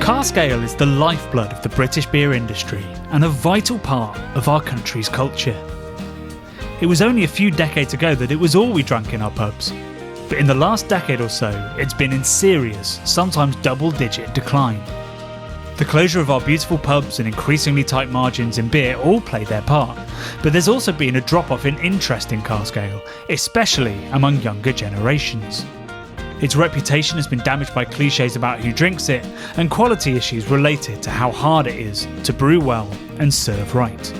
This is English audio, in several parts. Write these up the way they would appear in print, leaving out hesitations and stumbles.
Cask ale is the lifeblood of the British beer industry and a vital part of our country's culture. It was only a few decades ago that it was all we drank in our pubs, but in the last decade or so it's been in serious, sometimes double-digit decline. The closure of our beautiful pubs and increasingly tight margins in beer all play their part, but there's also been a drop-off in interest in cask ale, especially among younger generations. Its reputation has been damaged by clichés about who drinks it and quality issues related to how hard it is to brew well and serve right.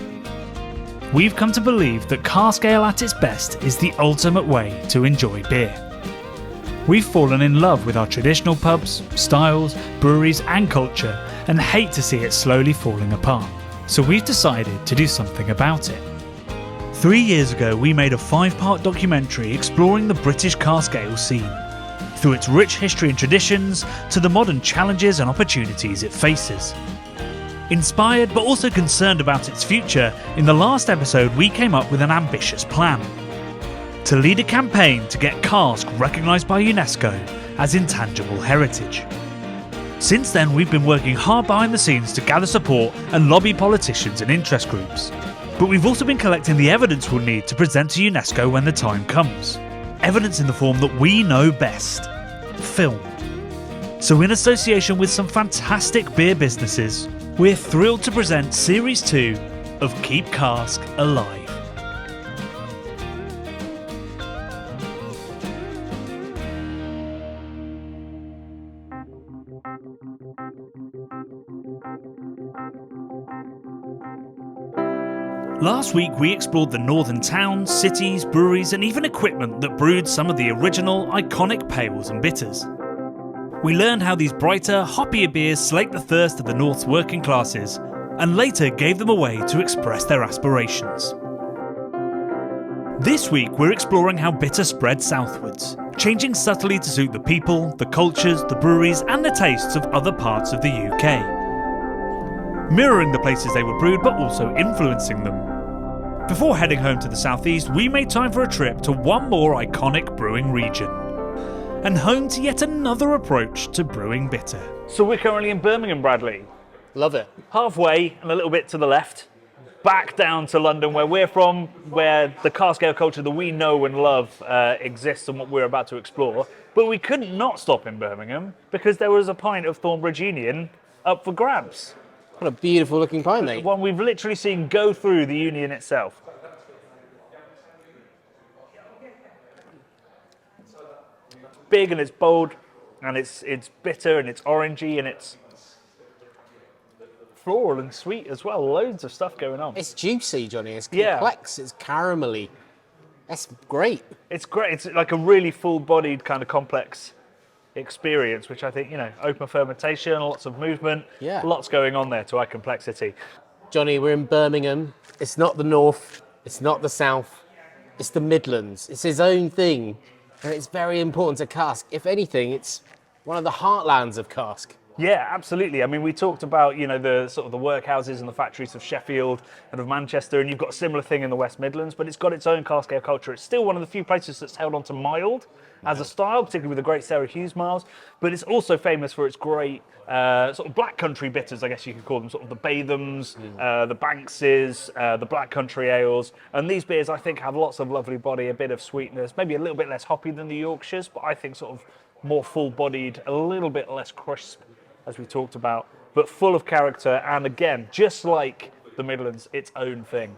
We've come to believe that cask ale at its best is the ultimate way to enjoy beer. We've fallen in love with our traditional pubs, styles, breweries and culture and hate to see it slowly falling apart. So we've decided to do something about it. 3 years ago we made a 5-part documentary exploring the British cask ale scene, through its rich history and traditions to the modern challenges and opportunities it faces. Inspired but also concerned about its future, in the last episode we came up with an ambitious plan: to lead a campaign to get cask recognised by UNESCO as intangible heritage. Since then we've been working hard behind the scenes to gather support and lobby politicians and interest groups. But we've also been collecting the evidence we'll need to present to UNESCO when the time comes. Evidence in the form that we know best: film. So in association with some fantastic beer businesses, we're thrilled to present Series 2 of Keep Cask Alive. Last week we explored the northern towns, cities, breweries and even equipment that brewed some of the original, iconic pales and bitters. We learned how these brighter, hoppier beers slaked the thirst of the North's working classes and later gave them a way to express their aspirations. This week we're exploring how bitter spread southwards, changing subtly to suit the people, the cultures, the breweries and the tastes of other parts of the UK. Mirroring the places they were brewed but also influencing them. Before heading home to the southeast, we made time for a trip to one more iconic brewing region, and home to yet another approach to brewing bitter. So we're currently in Birmingham, Bradley. Love it. Halfway and a little bit to the left, back down to London where we're from, where the cask ale culture that we know and love exists and what we're about to explore. But we couldn't not stop in Birmingham because there was a pint of Thornbridge Union up for grabs. What a beautiful looking pint, mate. One we've literally seen go through the Union itself. It's big and it's bold and it's bitter and it's orangey and it's floral and sweet as well. Loads of stuff going on. It's juicy, Johnny. It's complex. It's caramelly. That's great. It's great. It's like a really full-bodied kind of complex experience, which I think, open fermentation, lots of movement, lots going on there to add complexity. Johnny, we're in Birmingham. It's not the north, it's not the south, it's the Midlands. It's his own thing, and it's very important to cask. If anything, it's one of the heartlands of cask. Yeah, absolutely. I mean, we talked about, the sort of the workhouses and the factories of Sheffield and of Manchester, and you've got a similar thing in the West Midlands, but it's got its own cask ale culture. It's still one of the few places that's held on to mild as a style, particularly with the great Sarah Hughes miles, but it's also famous for its great sort of black country bitters, I guess you could call them, sort of the Bathams, the Bankses, the black country ales, and these beers I think have lots of lovely body, a bit of sweetness, maybe a little bit less hoppy than the Yorkshires, but I think sort of more full-bodied, a little bit less crisp, as we talked about, but full of character, and again, just like the Midlands, its own thing.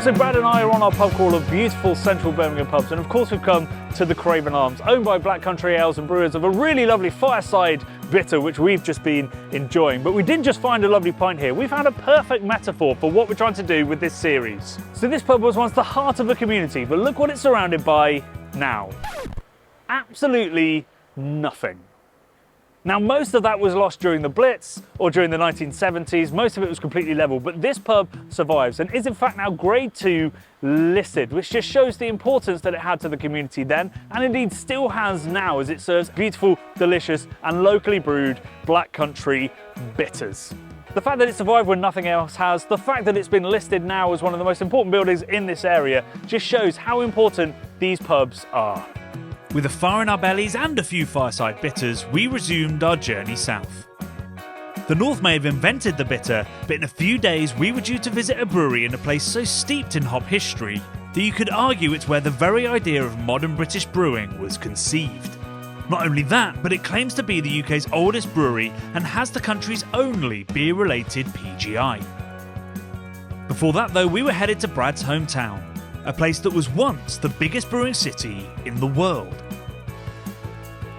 So Brad and I are on our pub crawl of beautiful central Birmingham pubs, and of course we've come to the Craven Arms, owned by Black Country Ales and brewers of a really lovely fireside bitter which we've just been enjoying. But we didn't just find a lovely pint here, we found a perfect metaphor for what we're trying to do with this series. So this pub was once the heart of a community, but look what it's surrounded by now. absolutely nothing. Now, most of that was lost during the Blitz or during the 1970s. Most of it was completely level, but this pub survives and is in fact now Grade 2 listed, which just shows the importance that it had to the community then, and indeed still has now, as it serves beautiful, delicious, and locally brewed Black Country bitters. The fact that it survived when nothing else has, the fact that it's been listed now as one of the most important buildings in this area, just shows how important these pubs are. With a fire in our bellies and a few fireside bitters, we resumed our journey south. The North may have invented the bitter, but in a few days we were due to visit a brewery in a place so steeped in hop history that you could argue it's where the very idea of modern British brewing was conceived. Not only that, but it claims to be the UK's oldest brewery and has the country's only beer-related PGI. Before that though, we were headed to Brad's hometown, a place that was once the biggest brewing city in the world.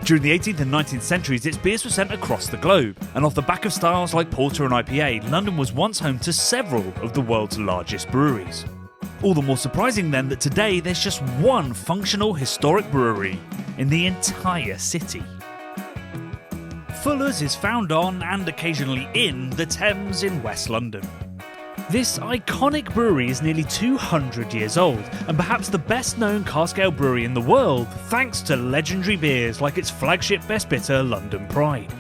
During the 18th and 19th centuries, its beers were sent across the globe, and off the back of styles like porter and IPA, London was once home to several of the world's largest breweries. All the more surprising then that today there's just one functional historic brewery in the entire city. Fuller's is found on, and occasionally in, the Thames in West London. This iconic brewery is nearly 200 years old, and perhaps the best known cask ale brewery in the world, thanks to legendary beers like its flagship best bitter London Pride.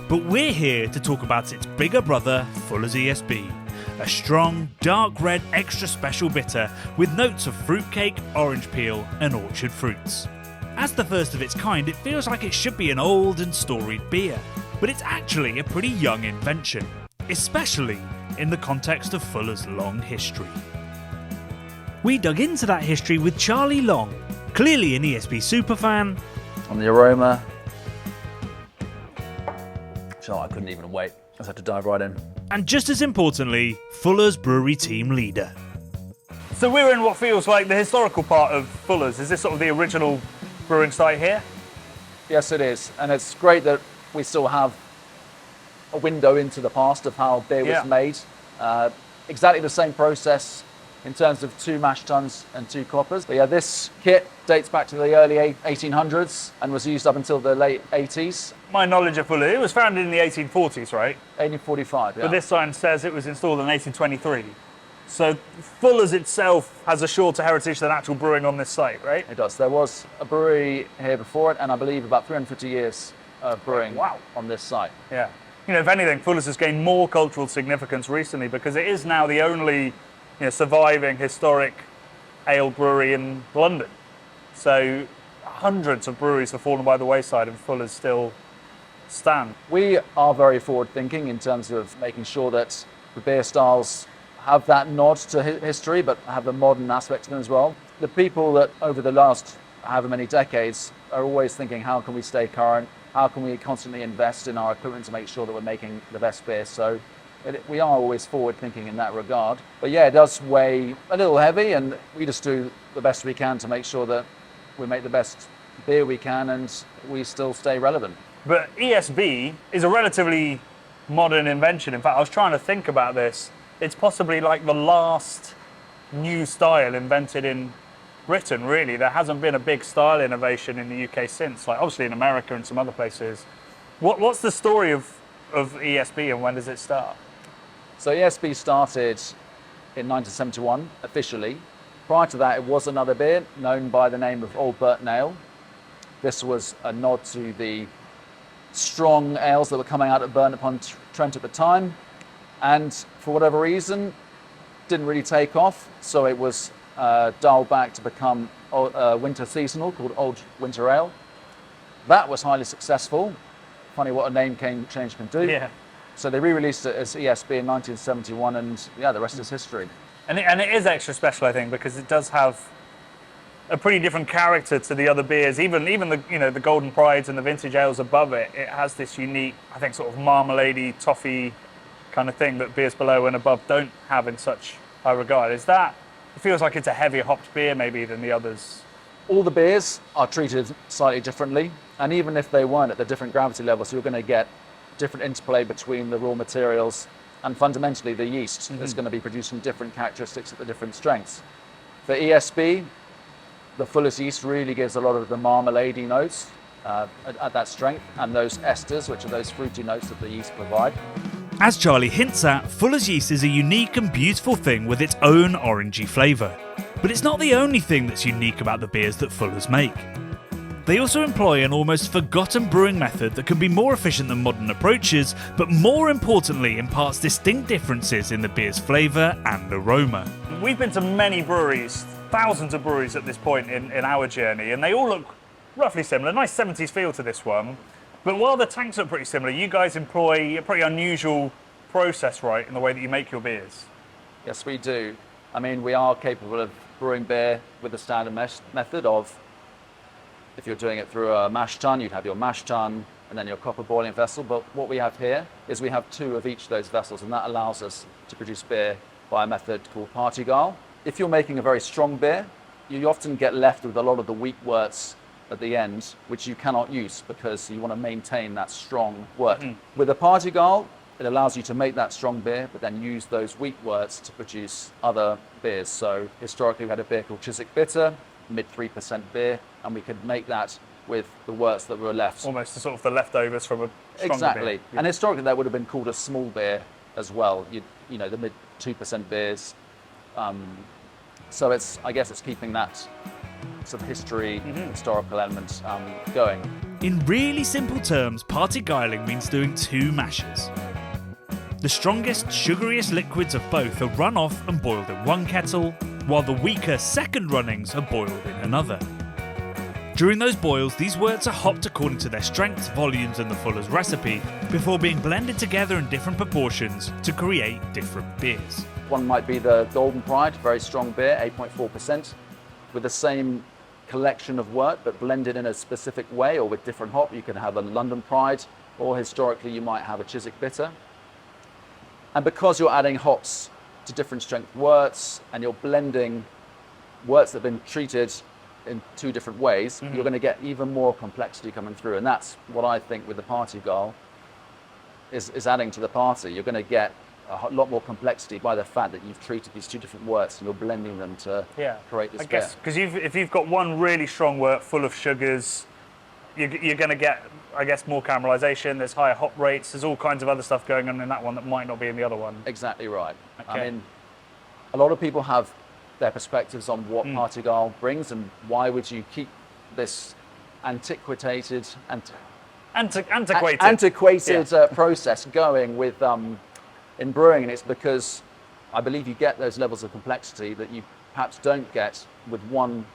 But we're here to talk about its bigger brother, Fuller's ESB, a strong, dark red extra special bitter with notes of fruitcake, orange peel and orchard fruits. As the first of its kind, it feels like it should be an old and storied beer, but it's actually a pretty young invention, especially in the context of Fuller's long history. We dug into that history with Charlie Long, clearly an ESB superfan. On the aroma, so I couldn't even wait. I just had to dive right in. And just as importantly, Fuller's brewery team leader. So we're in what feels like the historical part of Fuller's. Is this sort of the original brewing site here? Yes, it is. And it's great that we still have a window into the past of how beer was made. Exactly the same process in terms of 2 mash tuns and 2 coppers. But yeah, this kit dates back to the early 1800s and was used up until the late 80s. My knowledge of Fuller, it was founded in the 1840s, right? 1845, yeah. But this sign says it was installed in 1823. So Fuller's itself has a shorter heritage than actual brewing on this site, right? It does. There was a brewery here before it, and I believe about 350 years of brewing on this site. Yeah. You know, if anything, Fuller's has gained more cultural significance recently because it is now the only surviving historic ale brewery in London. So hundreds of breweries have fallen by the wayside and Fuller's still stand. We are very forward thinking in terms of making sure that the beer styles have that nod to history but have the modern aspect to them as well. The people that over the last however many decades are always thinking, how can we stay current? How can we constantly invest in our equipment to make sure that we're making the best beer? So we are always forward thinking in that regard. But yeah, it does weigh a little heavy, and we just do the best we can to make sure that we make the best beer we can and we still stay relevant. But ESB is a relatively modern invention. In fact, I was trying to think about this. It's possibly like the last new style invented in Britain, really. There hasn't been a big style innovation in the UK since, like obviously in America and some other places. What's the story of ESB and when does it start? So ESB started in 1971 officially. Prior to that, it was another beer known by the name of Old Burton Ale. This was a nod to the strong ales that were coming out of Burton-upon-Trent at the time, and for whatever reason didn't really take off, so it was dialed back to become winter seasonal, called Old Winter Ale. That was highly successful. Funny what a name change can do. Yeah. So they re-released it as ESB in 1971, and yeah, the rest is history. And it is extra special, I think, because it does have a pretty different character to the other beers. Even the Golden Prides and the vintage ales above it, it has this unique, I think, sort of marmalade-y, toffee kind of thing that beers below and above don't have in such high regard. Is that? It feels like it's a heavier hopped beer maybe than the others. All the beers are treated slightly differently, and even if they weren't at the different gravity levels, you're going to get different interplay between the raw materials and fundamentally the yeast that's going to be producing different characteristics at the different strengths. For ESB, The Fuller's yeast really gives a lot of the marmalade-y notes at that strength, and those esters, which are those fruity notes that the yeast provide. As Charlie hints at, Fuller's yeast is a unique and beautiful thing with its own orangey flavour. But it's not the only thing that's unique about the beers that Fuller's make. They also employ an almost forgotten brewing method that can be more efficient than modern approaches, but more importantly imparts distinct differences in the beer's flavour and aroma. We've been to many breweries, thousands of breweries at this point in our journey, and they all look roughly similar. Nice 70s feel to this one. But while the tanks look pretty similar, you guys employ a pretty unusual process, right, in the way that you make your beers? Yes, we do. I mean, we are capable of brewing beer with the standard method of, if you're doing it through a mash tun, you'd have your mash tun and then your copper boiling vessel. But what we have here is we have 2 of each of those vessels, and that allows us to produce beer by a method called party gyle. If you're making a very strong beer, you often get left with a lot of the weak worts at the end, which you cannot use because you want to maintain that strong wort. With a party gyle, it allows you to make that strong beer, but then use those weak worts to produce other beers. So historically, we had a beer called Chiswick Bitter, mid 3% beer, and we could make that with the worts that were left. Almost sort of the leftovers from a stronger Exactly. beer. And historically, that would have been called a small beer as well. You know, the mid 2% beers. So I guess it's keeping that sort of historical element going. In really simple terms, party gyling means doing 2 mashes. The strongest, sugariest liquids of both are run off and boiled in one kettle, while the weaker second runnings are boiled in another. During those boils, these worts are hopped according to their strengths, volumes and the Fuller's recipe, before being blended together in different proportions to create different beers. One might be the Golden Pride, very strong beer, 8.4%, with the same collection of wort, but blended in a specific way or with different hop. You can have a London Pride, or historically you might have a Chiswick Bitter. And because you're adding hops to different strength worts and you're blending worts that have been treated in 2 different ways, you're going to get even more complexity coming through. And that's what I think with the party gyle is adding to the party. You're going to get a lot more complexity by the fact that you've treated these 2 different worts and you're blending them to create this beer. Because if you've got one really strong wort full of sugars, you're going to get, I guess, more caramelization. There's higher hop rates. There's all kinds of other stuff going on in that one that might not be in the other one. Exactly right. Okay. I mean, a lot of people have their perspectives on what party gyle brings, and why would you keep this antiquated process going with in brewing? And it's because I believe you get those levels of complexity that you perhaps don't get with brewing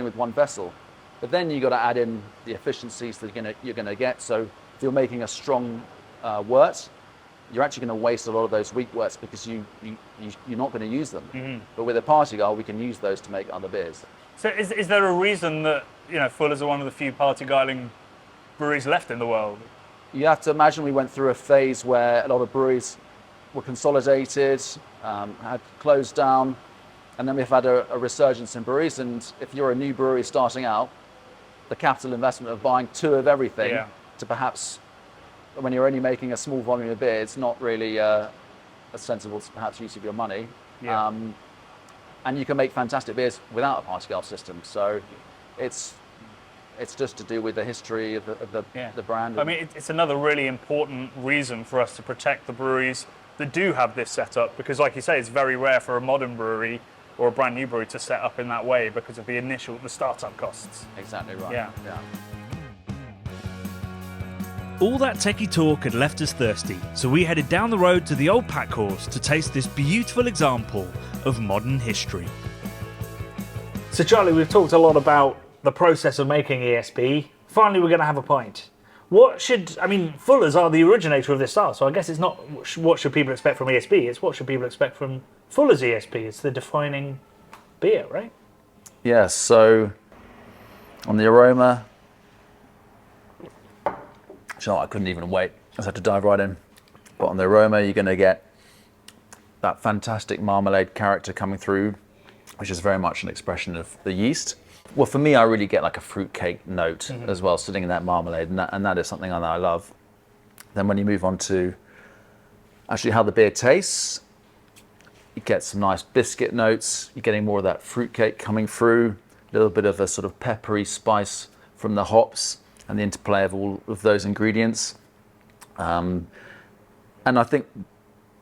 with one vessel. But then you've got to add in the efficiencies that you're going to get. So if you're making a strong wort, you're actually going to waste a lot of those weak worts because you're not going to use them. But with a party gyle, we can use those to make other beers. So is there a reason that Fuller's are one of the few party gyling breweries left in the world? You have to imagine we went through a phase where a lot of breweries were consolidated, had closed down, and then we've had a resurgence in breweries. And if you're a new brewery starting out, the capital investment of buying 2 of everything to perhaps, when you're only making a small volume of beer, it's not really a sensible perhaps use of your money. And you can make fantastic beers without a party gyle system. So it's just to do with the history of the brand. I mean, it's another really important reason for us to protect the breweries that do have this setup, because like you say, it's very rare for a modern brewery or a brand new brewery to set up in that way because of the startup costs. Exactly right. Yeah. All that techie talk had left us thirsty, so we headed down the road to the old pack horse to taste this beautiful example of modern history. So Charlie, we've talked a lot about the process of making ESB. Finally, we're going to have a pint. Fuller's are the originator of this style, so I guess it's not what should people expect from ESB, it's what should people expect from Fuller's ESB. It's the defining beer, right? Yes, so on the aroma, I couldn't even wait. I just had to dive right in. But on the aroma, you're going to get that fantastic marmalade character coming through, which is very much an expression of the yeast. Well, for me, I really get like a fruitcake note as well, sitting in that marmalade, and that is something that I love. Then when you move on to actually how the beer tastes, you get some nice biscuit notes. You're getting more of that fruitcake coming through. little bit of a sort of peppery spice from the hops and the interplay of all of those ingredients. And I think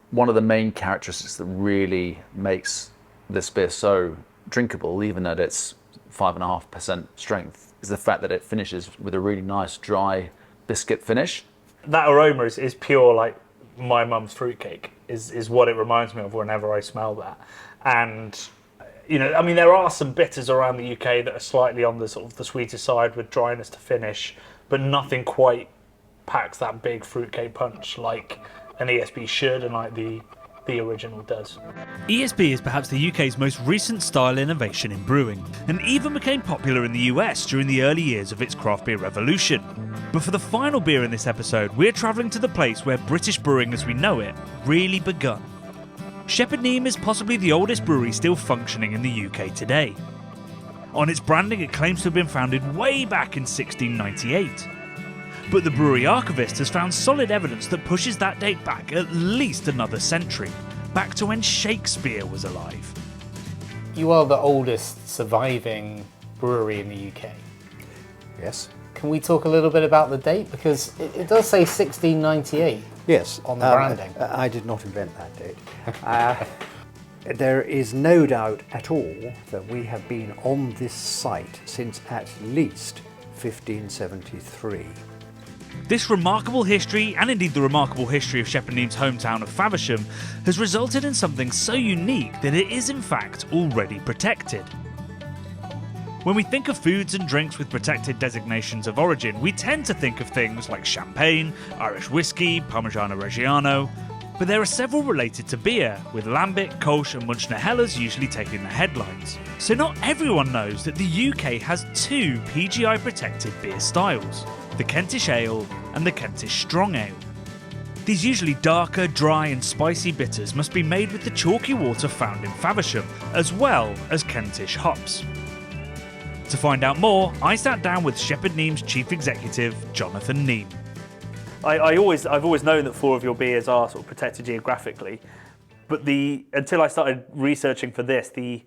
one of the main characteristics that really makes this beer so drinkable, even at its 5.5% strength, is the fact that it finishes with a really nice dry biscuit finish. That aroma is pure, like my mum's fruitcake is what it reminds me of whenever I smell that. And you know, I mean, there are some bitters around the UK that are slightly on the sort of the sweeter side with dryness to finish, but nothing quite packs that big fruitcake punch like an ESB should and like the original does. ESB is perhaps the UK's most recent style innovation in brewing, and even became popular in the US during the early years of its craft beer revolution. But for the final beer in this episode, we're travelling to the place where British brewing as we know it really begun. Shepherd Neame is possibly the oldest brewery still functioning in the UK today. On its branding, it claims to have been founded way back in 1698. But the brewery archivist has found solid evidence that pushes that date back at least another century, back to when Shakespeare was alive. You are the oldest surviving brewery in the UK. Yes. Can we talk a little bit about the date? Because it does say 1698 Yes. on the branding. I did not invent that date. There is no doubt at all that we have been on this site since at least 1573. This remarkable history, and indeed the remarkable history of Shepherd Neame's hometown of Faversham, has resulted in something so unique that it is in fact already protected. When we think of foods and drinks with protected designations of origin, we tend to think of things like champagne, Irish whiskey, Parmigiano Reggiano, but there are several related to beer, with Lambic, Kolsch and Münchner Helles usually taking the headlines. So not everyone knows that the UK has two PGI protected beer styles, the Kentish Ale and the Kentish Strong Ale. These usually darker, dry and spicy bitters must be made with the chalky water found in Faversham, as well as Kentish hops. To find out more, I sat down with Shepherd Neame's chief executive, Jonathan Neame. I've always known that 4 of your beers are sort of protected geographically, but until I started researching for this, the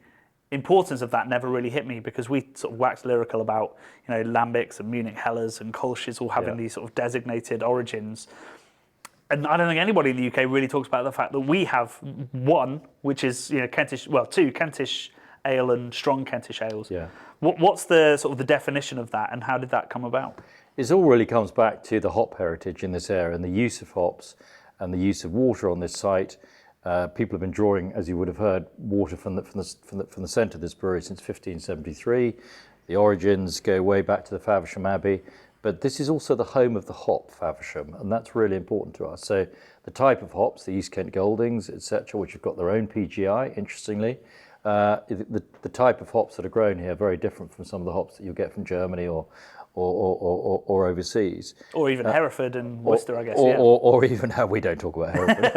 importance of that never really hit me, because we sort of waxed lyrical about, you know, Lambics and Munich Helles and Kolsch's all having these sort of designated origins. And I don't think anybody in the UK really talks about the fact that we have one, which is, you know, two Kentish Ale and strong Kentish ales. Yeah. What's the sort of the definition of that, and how did that come about? It all really comes back to the hop heritage in this area and the use of hops and the use of water on this site. People have been drawing, as you would have heard, water from the centre of this brewery since 1573. The origins go way back to the Faversham Abbey, but this is also the home of the hop, Faversham, and that's really important to us. So the type of hops, the East Kent Goldings, etc., which have got their own PGI, interestingly, the type of hops that are grown here are very different from some of the hops that you'll get from Germany or overseas. Or even Hereford and Worcester, I guess. Or even, we don't talk about Hereford.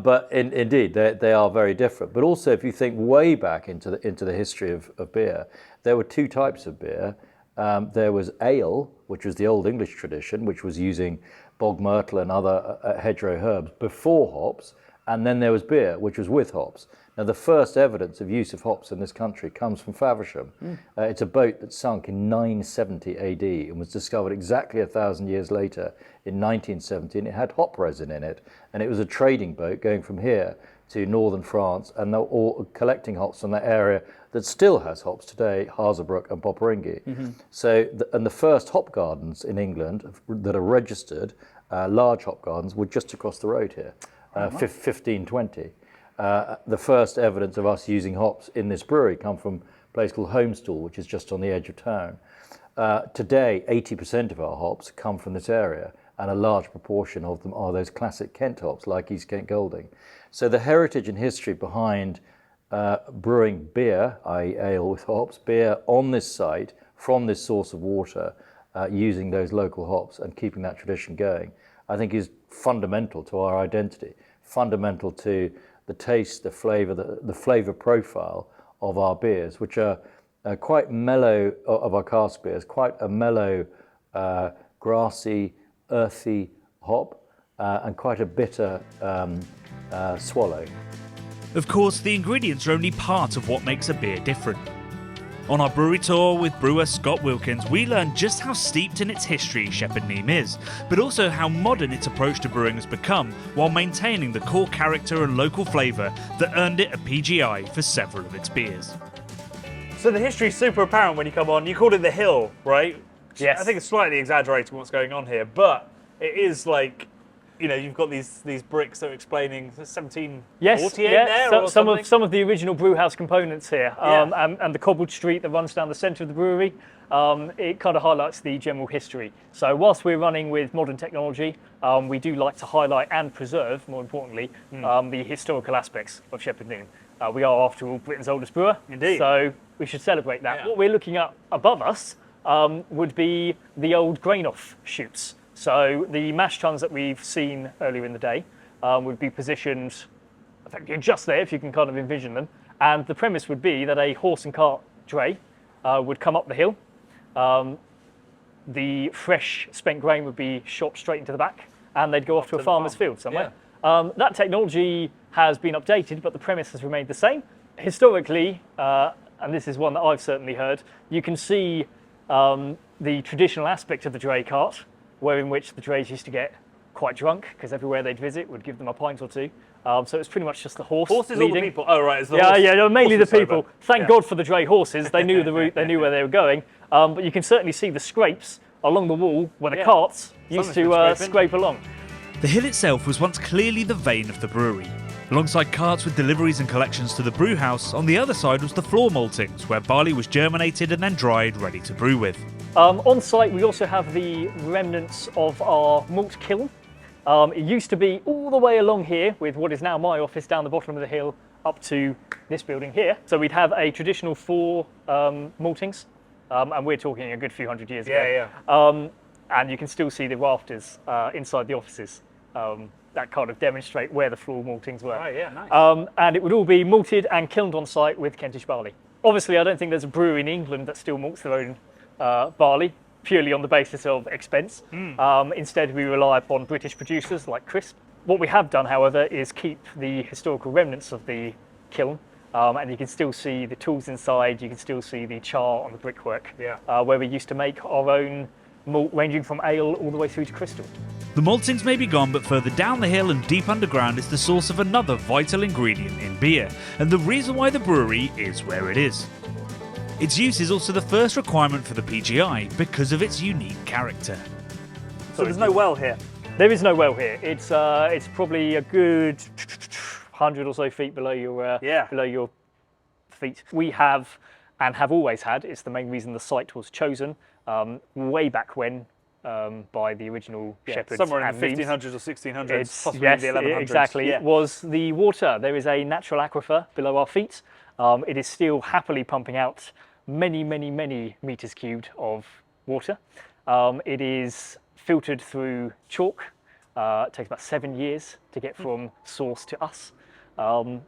But indeed, they are very different. But also, if you think way back into the history of beer, there were 2 types of beer. There was ale, which was the Old English tradition, which was using bog myrtle and other hedgerow herbs before hops. And then there was beer, which was with hops. Now, the first evidence of use of hops in this country comes from Faversham. It's a boat that sunk in 970 AD and was discovered exactly 1,000 years later in 1970, and it had hop resin in it. And it was a trading boat going from here to northern France, and they're all collecting hops from that area that still has hops today, Hazebrook and Poperinghe. So, the first hop gardens in England that are registered, large hop gardens, were just across the road here, 1520. The first evidence of us using hops in this brewery come from a place called Homestall, which is just on the edge of town. Today, 80% of our hops come from this area, and a large proportion of them are those classic Kent hops, like East Kent Golding. So the heritage and history behind brewing beer, i.e. ale with hops, beer on this site, from this source of water, using those local hops and keeping that tradition going, I think is fundamental to our identity, fundamental to the taste, the flavour, the flavour profile of our beers, which are quite mellow, of our cask beers, quite a mellow, grassy, earthy hop, and quite a bitter swallow. Of course, the ingredients are only part of what makes a beer different. On our brewery tour with brewer Scott Wilkins, we learned just how steeped in its history Shepherd Neame is, but also how modern its approach to brewing has become, while maintaining the core character and local flavour that earned it a PGI for several of its beers. So the history's super apparent when you come on. You called it the Hill, right? Yes. I think it's slightly exaggerating what's going on here, but it is like, you know, you've got these bricks that are explaining 1748 Yes, there or something. some of the original brew house components here, and the cobbled street that runs down the centre of the brewery. It kind of highlights the general history. So whilst we're running with modern technology, we do like to highlight and preserve, more importantly, the historical aspects of Shepherd Neame. We are, after all, Britain's oldest brewer. Indeed. So we should celebrate that. Yeah. What we're looking at above us would be the old grain-off chutes. So the mash tuns that we've seen earlier in the day would be positioned effectively just there, if you can kind of envision them. And the premise would be that a horse and cart dray would come up the hill. The fresh spent grain would be shot straight into the back, and they'd go off to a farmer's field somewhere. That technology has been updated, but the premise has remained the same. Historically, and this is one that I've certainly heard, you can see the traditional aspect of the dray cart, where in which the drays used to get quite drunk because everywhere they'd visit would give them a pint or two. So it's pretty much just the horse Horses leading. or the people? Oh, right. It's the Mainly the horses, sorry, people. but- Thank God for the dray horses. They knew the route, they knew where they were going. But you can certainly see the scrapes along the wall where the carts used Something's to been scraping. scrape along. The hill itself was once clearly the vein of the brewery. Alongside carts with deliveries and collections to the brew house, on the other side was the floor maltings, where barley was germinated and then dried, ready to brew with. On site, we also have the remnants of our malt kiln. It used to be all the way along here, with what is now my office down the bottom of the hill, up to this building here. So we'd have a traditional 4 maltings, and we're talking a good few hundred years ago. And you can still see the rafters inside the offices that kind of demonstrate where the floor maltings were. Right, yeah, nice. And it would all be malted and kilned on site with Kentish barley. Obviously, I don't think there's a brewery in England that still malts their own barley, purely on the basis of expense. Instead, we rely upon British producers like Crisp. What we have done, however, is keep the historical remnants of the kiln, and you can still see the tools inside, you can still see the char on the brickwork, where we used to make our own malt, ranging from ale all the way through to crystal. The maltings may be gone, but further down the hill and deep underground is the source of another vital ingredient in beer, and the reason why the brewery is where it is. Its use is also the first requirement for the PGI because of its unique character. So there's no well here? There is no well here. It's probably a good 100 or so feet below your feet. We have, and have always had, it's the main reason the site was chosen, way back when, by the original shepherds. Somewhere in and the Neames. 1500s or 1600s, possibly Yes, the 1100s. exactly. Was the water. There is a natural aquifer below our feet. It is still happily pumping out many, many, many meters cubed of water. It is filtered through chalk. It takes about 7 years to get from source to us. And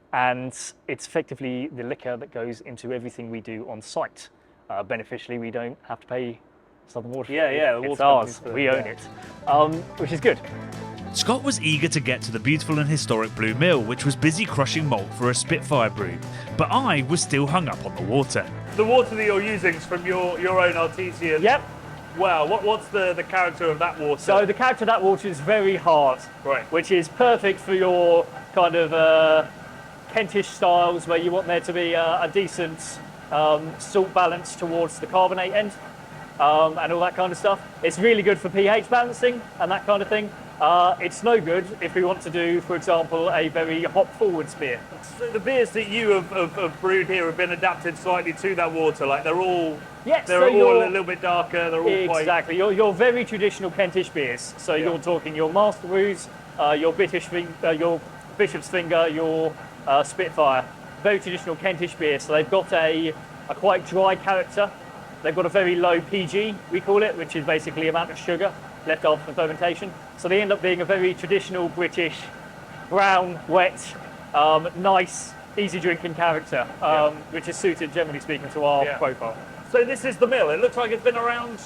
it's effectively the liquor that goes into everything we do on site. Beneficially, we don't have to pay Southern Water. The it's water ours. companies, We own it, which is good. Scott was eager to get to the beautiful and historic Blue Mill, which was busy crushing malt for a Spitfire brew, but I was still hung up on the water. The water that you're using is from your own artesian. Yep. Well, what's the character of that water? So the character of that water is very hard, Right. which is perfect for your kind of Kentish styles where you want there to be a decent salt balance towards the carbonate end and all that kind of stuff. It's really good for pH balancing and that kind of thing. It's no good if we want to do, for example, a very hop-forward beer. So the beers that you have brewed here have been adapted slightly to that water. Like they're all, Yes, they're so all you're- a little bit darker. They're all quite. Exactly. Your very traditional Kentish beers. So you're talking your Master Brews, your Bishop's Finger, your Spitfire. Very traditional Kentish beers. So they've got a quite dry character. They've got a very low PG, we call it, which is basically amount of sugar left after from fermentation. So they end up being a very traditional British, brown, wet, nice, easy drinking character, which is suited, generally speaking, to our profile. So this is the mill. It looks like it's been around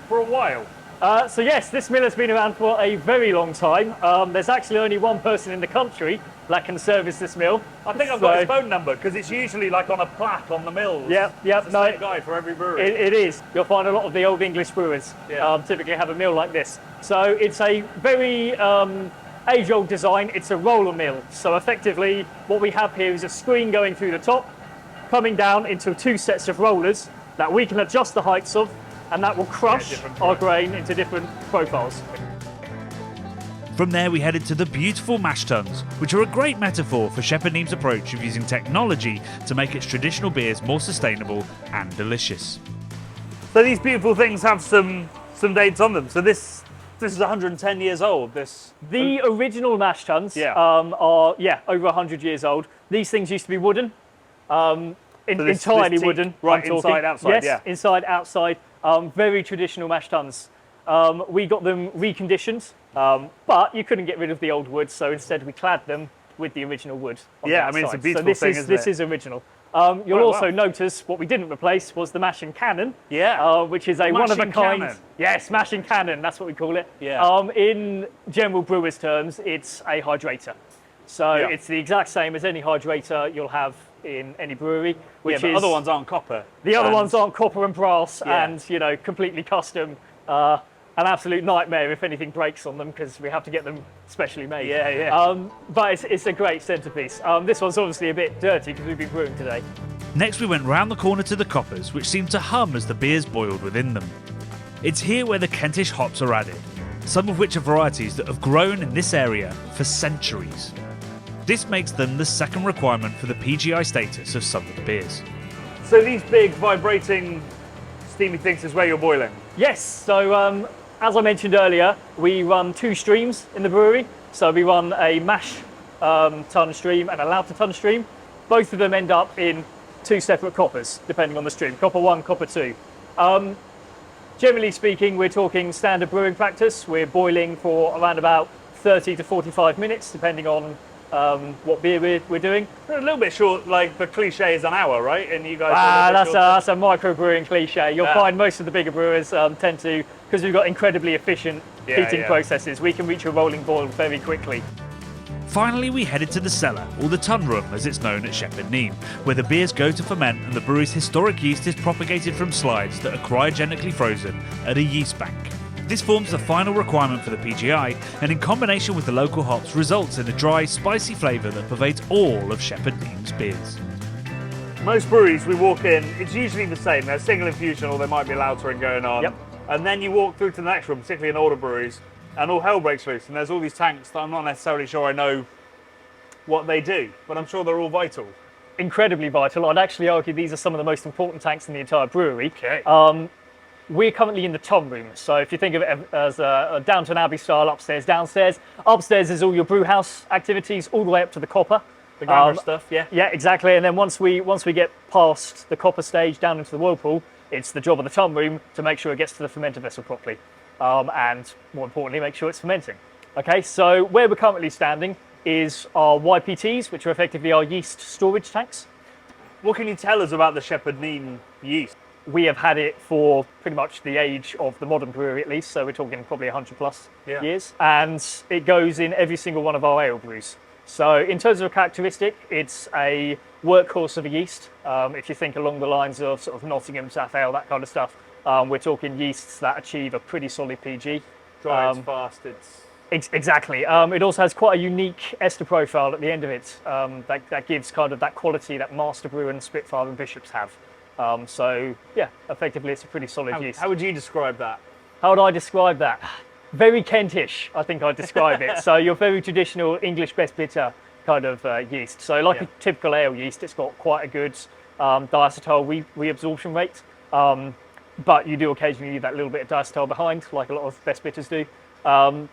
for a while. So yes, this mill has been around for a very long time. There's actually only one person in the country that can service this mill. I think I've got his phone number because it's usually like on a plaque on the mills. Yep. It's the same guy for every brewery. It is. You'll find a lot of the old English brewers typically have a mill like this. So it's a very age-old design. It's a roller mill. So effectively, what we have here is a screen going through the top, coming down into 2 sets of rollers that we can adjust the heights of, and that will crush our grain into different profiles. From there we headed to the beautiful mash tuns, which are a great metaphor for Shepherd Neame's approach of using technology to make its traditional beers more sustainable and delicious. So these beautiful things have some dates on them. So this is 110 years old. The original mash tuns are over 100 years old. These things used to be wooden, entirely wooden. Right, inside, outside. Yes, inside, outside. Very traditional mash tuns. We got them reconditioned, but you couldn't get rid of the old wood, so instead we clad them with the original wood. Yeah, I mean, it's a beautiful thing, isn't it? This is original. You'll also notice what we didn't replace was the mashing cannon, which is a one-of-a-kind. Cannon. Yes, mashing cannon, that's what we call it. Yeah. In general brewers' terms, it's a hydrator. So it's the exact same as any hydrator you'll have in any brewery. But other ones aren't copper. The other ones aren't copper and brass and, completely custom. An absolute nightmare if anything breaks on them because we have to get them specially made. But it's a great centerpiece. This one's obviously a bit dirty because we've been brewing today. Next we went round the corner to the coppers, which seemed to hum as the beers boiled within them. It's here where the Kentish hops are added, some of which are varieties that have grown in this area for centuries. This makes them the second requirement for the PGI status of some of the beers. So these big vibrating steamy things is where you're boiling? Yes, so as I mentioned earlier, we run 2 streams in the brewery. So we run a mash ton stream and a lauter ton stream. Both of them end up in 2 separate coppers, depending on the stream, copper 1, copper 2. Generally speaking, we're talking standard brewing practice. We're boiling for around about 30 to 45 minutes, depending on what beer we're doing. A little bit short, like the cliche is an hour, right? And you guys. That's a microbrewing cliche. You'll find most of the bigger brewers tend to, because we've got incredibly efficient heating processes, we can reach a rolling boil very quickly. Finally, we headed to the cellar, or the tun room as it's known at Shepherd Neame, where the beers go to ferment and the brewery's historic yeast is propagated from slides that are cryogenically frozen at a yeast bank. This forms the final requirement for the PGI, and in combination with the local hops results in a dry, spicy flavour that pervades all of Shepherd Neame's beers. Most breweries we walk in, it's usually the same. There's single infusion or there might be loutering going on. Yep. And then you walk through to the next room, particularly in older breweries, and all hell breaks loose. And there's all these tanks that I'm not necessarily sure I know what they do, but I'm sure they're all vital. Incredibly vital. I'd actually argue these are some of the most important tanks in the entire brewery. Okay. We're currently in the tun room, so if you think of it as a Downton Abbey style upstairs, downstairs. Upstairs is all your brew house activities, all the way up to the copper. The glamour stuff, yeah. Yeah, exactly. And then once we get past the copper stage down into the whirlpool, it's the job of the tun room to make sure it gets to the fermenter vessel properly, and more importantly, make sure it's fermenting. Okay, so where we're currently standing is our YPTs, which are effectively our yeast storage tanks. What can you tell us about the Shepherd Neame yeast? We have had it for pretty much the age of the modern brewery at least, so we're talking probably 100 plus years. And it goes in every single one of our ale brews. So in terms of a characteristic, it's a workhorse of a yeast. If you think along the lines of sort of Nottingham, South Ale, that kind of stuff, we're talking yeasts that achieve a pretty solid PG. Dry, it's fast, Exactly. It also has quite a unique ester profile at the end of it that gives kind of that quality that Master Brew and Spitfire and Bishops have. So yeah, effectively it's a pretty solid yeast. How would you describe that? How would I describe that? Very Kentish, I think I'd describe it. So your very traditional English best bitter kind of yeast. So like a typical ale yeast, it's got quite a good diacetyl reabsorption rate. But you do occasionally leave that little bit of diacetyl behind, like a lot of best bitters do. But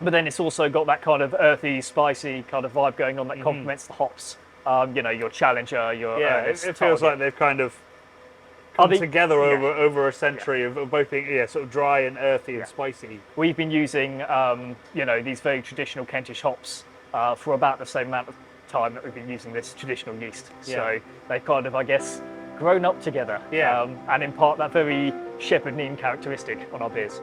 then it's also got that kind of earthy, spicy kind of vibe going on that complements the hops. Your Challenger, your it feels like they've kind of come together over a century of both being sort of dry and earthy and spicy. We've been using these very traditional Kentish hops for about the same amount of time that we've been using this traditional yeast. So they've kind of, I guess, grown up together and impart that very Shepherd Neame characteristic on our beers.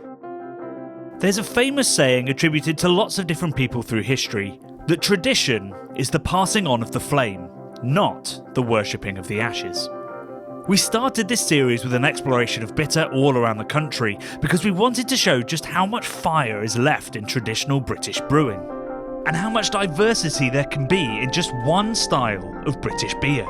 There's a famous saying attributed to lots of different people through history, that tradition is the passing on of the flame, not the worshipping of the ashes. We started this series with an exploration of bitter all around the country because we wanted to show just how much fire is left in traditional British brewing, and how much diversity there can be in just one style of British beer.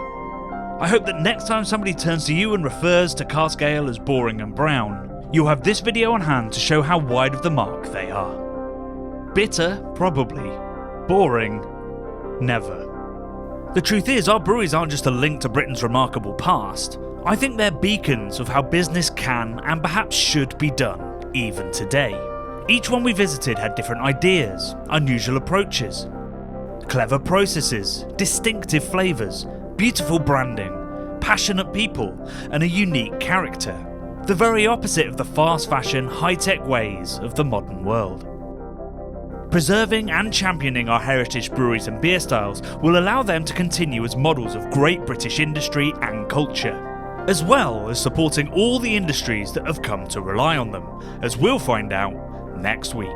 I hope that next time somebody turns to you and refers to Cask Ale as boring and brown, you'll have this video on hand to show how wide of the mark they are. Bitter, probably. Boring, never. The truth is, our breweries aren't just a link to Britain's remarkable past. I think they're beacons of how business can and perhaps should be done, even today. Each one we visited had different ideas, unusual approaches, clever processes, distinctive flavours, beautiful branding, passionate people, and a unique character. The very opposite of the fast fashion, high-tech ways of the modern world. Preserving and championing our heritage breweries and beer styles will allow them to continue as models of great British industry and culture, as well as supporting all the industries that have come to rely on them, as we'll find out next week.